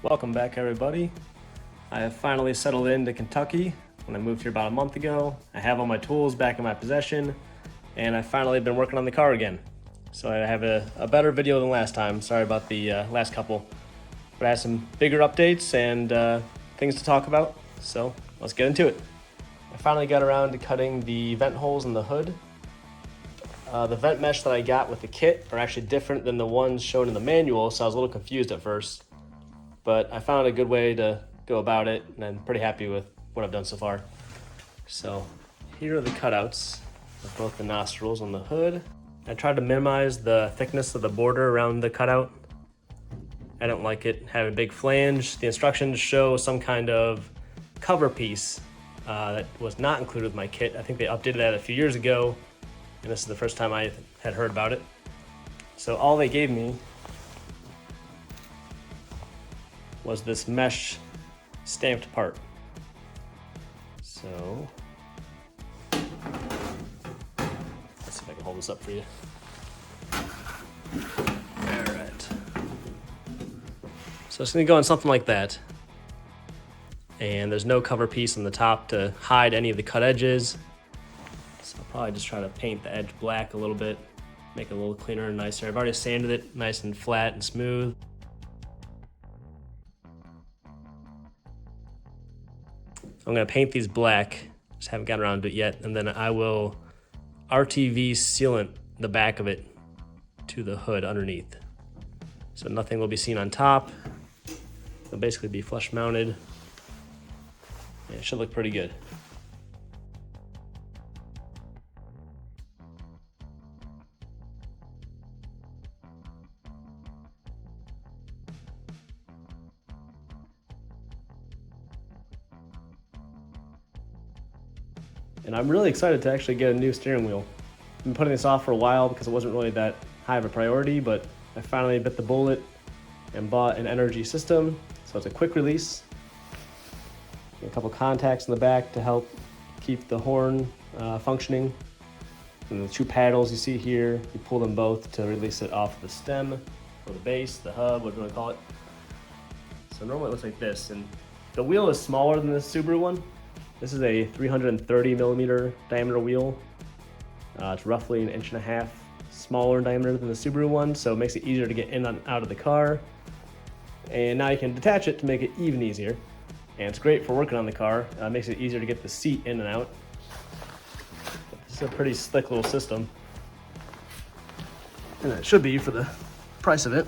Welcome back, everybody. I have finally settled into Kentucky when I moved here about a month ago. I have all my tools back in my possession, and I've finally been working on the car again. So I have a better video than last time. Sorry about the last couple, but I have some bigger updates and things to talk about, so let's get into it. I finally got around to cutting the vent holes in the hood. The vent mesh that I got with the kit are actually different than the ones shown in the manual, so I was a little confused at first. But I found a good way to go about it, and I'm pretty happy with what I've done so far. So here are the cutouts of both the nostrils on the hood. I tried to minimize the thickness of the border around the cutout. I don't like it having a big flange. The instructions show some kind of cover piece that was not included with my kit. I think they updated that a few years ago, and this is the first time I had heard about it. So all they gave me was this mesh stamped part. So let's see if I can hold this up for you. All right. So it's gonna go on something like that. And there's no cover piece on the top to hide any of the cut edges. So I'll probably just try to paint the edge black a little bit, make it a little cleaner and nicer. I've already sanded it nice and flat and smooth. I'm gonna paint these black, just haven't gotten around to it yet, and then I will RTV sealant the back of it to the hood underneath. So nothing will be seen on top. It'll basically be flush mounted. Yeah, it should look pretty good. And I'm really excited to actually get a new steering wheel. I've been putting this off for a while because it wasn't really that high of a priority, but I finally bit the bullet and bought an Energy system. So it's a quick release. A couple contacts in the back to help keep the horn functioning. And the two paddles you see here, you pull them both to release it off the stem, or the base, the hub, whatever you want to call it. So normally it looks like this, and the wheel is smaller than the Subaru one. This is a 330 millimeter diameter wheel. It's roughly 1.5 inches smaller in diameter than the Subaru one, so it makes it easier to get in and out of the car. And now you can detach it to make it even easier. And it's great for working on the car. It makes it easier to get the seat in and out. This is a pretty slick little system. And it should be for the price of it.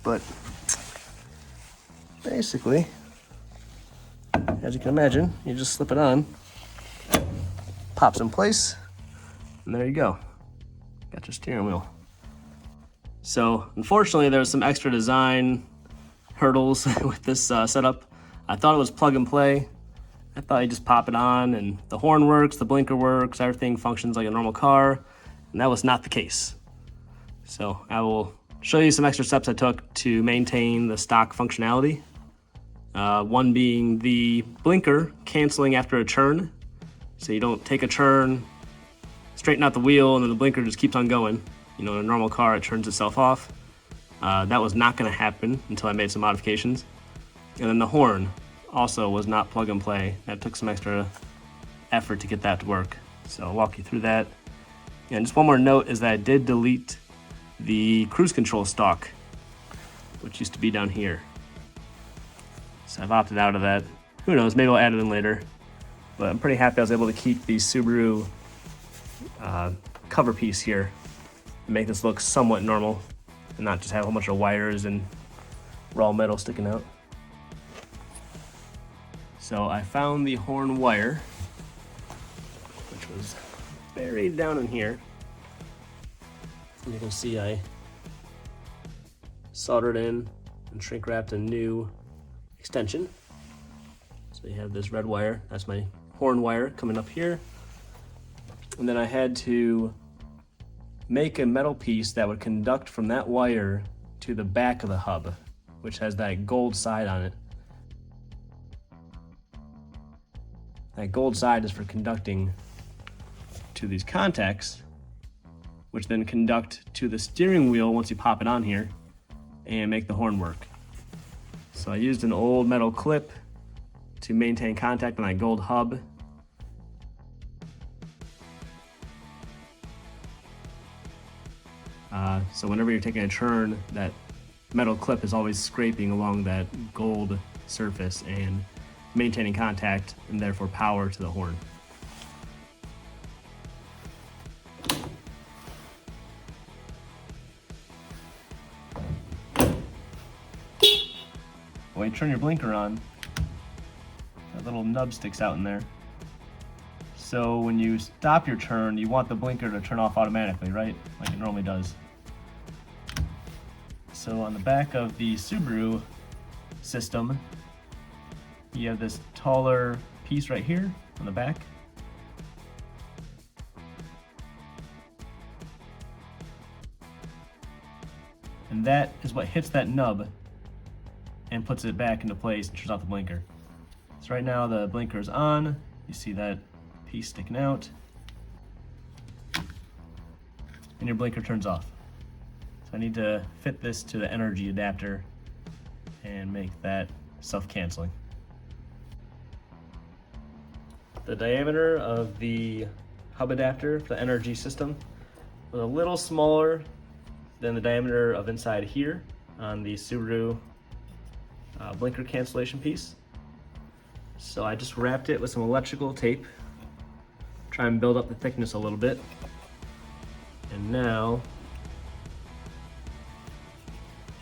But basically, as you can imagine, you just slip it on, pops in place, and there you go. Got your steering wheel. So unfortunately, there's some extra design hurdles with this setup. I thought it was plug and play. I thought you just pop it on and the horn works, the blinker works, everything functions like a normal car, and that was not the case. So I will show you some extra steps I took to maintain the stock functionality. One being the blinker canceling after a turn. So you don't take a turn, straighten out the wheel, and then the blinker just keeps on going. You know, in a normal car, it turns itself off. That was not gonna happen until I made some modifications. And then the horn also was not plug and play. That took some extra effort to get that to work. So I'll walk you through that. And just one more note is that I did delete the cruise control stalk, which used to be down here. So I've opted out of that. Who knows, maybe I'll add it in later. But I'm pretty happy I was able to keep the Subaru cover piece here and make this look somewhat normal and not just have a whole bunch of wires and raw metal sticking out. So I found the horn wire, which was buried down in here. And you can see I soldered in and shrink wrapped a new extension. So you have this red wire, that's my horn wire coming up here. And then I had to make a metal piece that would conduct from that wire to the back of the hub, which has that gold side on it. That gold side is for conducting to these contacts, which then conduct to the steering wheel once you pop it on here and make the horn work. So I used an old metal clip to maintain contact on that gold hub. So whenever you're taking a turn, that metal clip is always scraping along that gold surface and maintaining contact and therefore power to the horn. When you turn your blinker on, that little nub sticks out in there. So when you stop your turn, you want the blinker to turn off automatically, right? Like it normally does. So on the back of the Subaru system, you have this taller piece right here on the back. And that is what hits that nub and puts it back into place and turns off the blinker. So right now the blinker is on. You see that piece sticking out. And your blinker turns off. So I need to fit this to the energy adapter and make that self-canceling. The diameter of the hub adapter for the energy system was a little smaller than the diameter of inside here on the Subaru blinker cancellation piece. So I just wrapped it with some electrical tape, try and build up the thickness a little bit. And now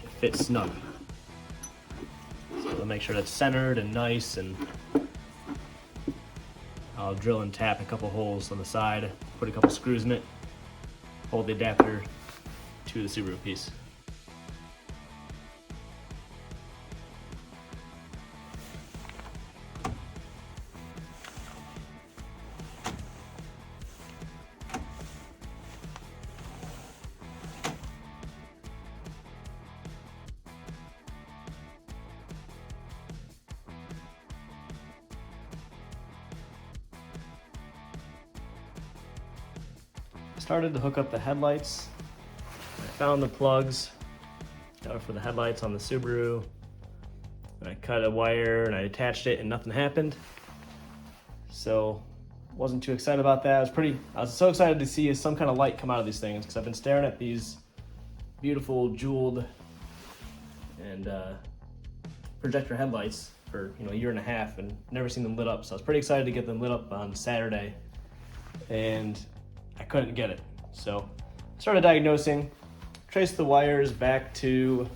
it fits snug. So I'll make sure that's centered and nice, and I'll drill and tap a couple holes on the side, put a couple screws in it, hold the adapter to the Subaru piece. Started to hook up the headlights. I found the plugs that were for the headlights on the Subaru. And I cut a wire and I attached it and nothing happened. So wasn't too excited about that. I was so excited to see some kind of light come out of these things because I've been staring at these beautiful jeweled and projector headlights for a year and a half and never seen them lit up. So I was pretty excited to get them lit up on Saturday, and I couldn't get it. So I started diagnosing, traced the wires back to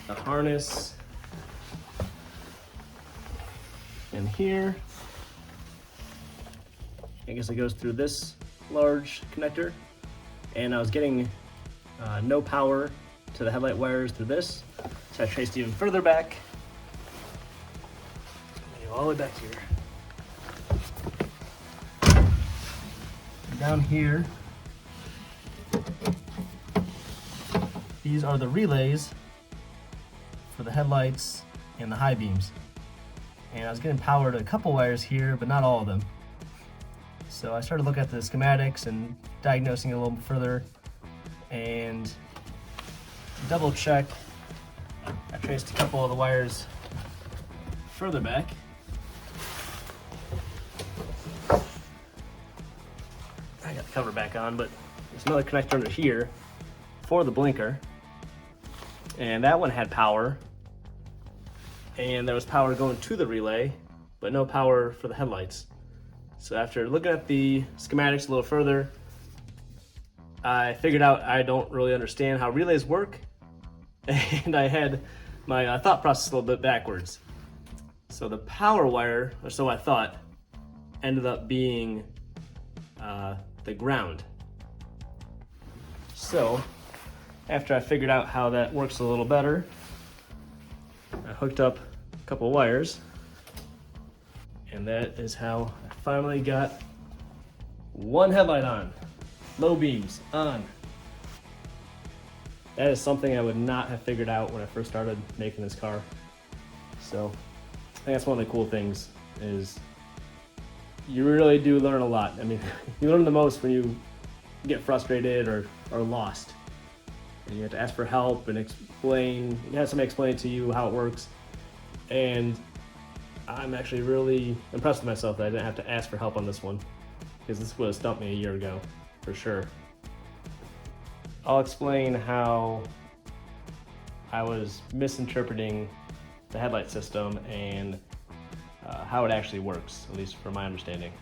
the harness in here. I guess it goes through this large connector, and I was getting no power to the headlight wires through this. So I traced even further back, all the way back here. Down here, these are the relays for the headlights and the high beams. And I was getting power to a couple wires here, but not all of them. So I started looking at the schematics and diagnosing it a little further, and to double check, I traced a couple of the wires further back. I got the cover back on, but there's another connector under here for the blinker, and that one had power, and there was power going to the relay, but no power for the headlights. So after looking at the schematics a little further, I figured out I don't really understand how relays work, and I had my thought process a little bit backwards. So the power wire, or so I thought, ended up being the ground. So after I figured out how that works a little better, I hooked up a couple wires, and that is how I finally got one headlight on. Low beams on. That is something I would not have figured out when I first started making this car. So I think that's one of the cool things, is you really do learn a lot. I mean, you learn the most when you get frustrated or lost. and you have to ask for help and explain. You have somebody explain to you how it works. And I'm actually really impressed with myself that I didn't have to ask for help on this one, because this would have stumped me a year ago, for sure. I'll explain how I was misinterpreting the headlight system and how it actually works, at least from my understanding.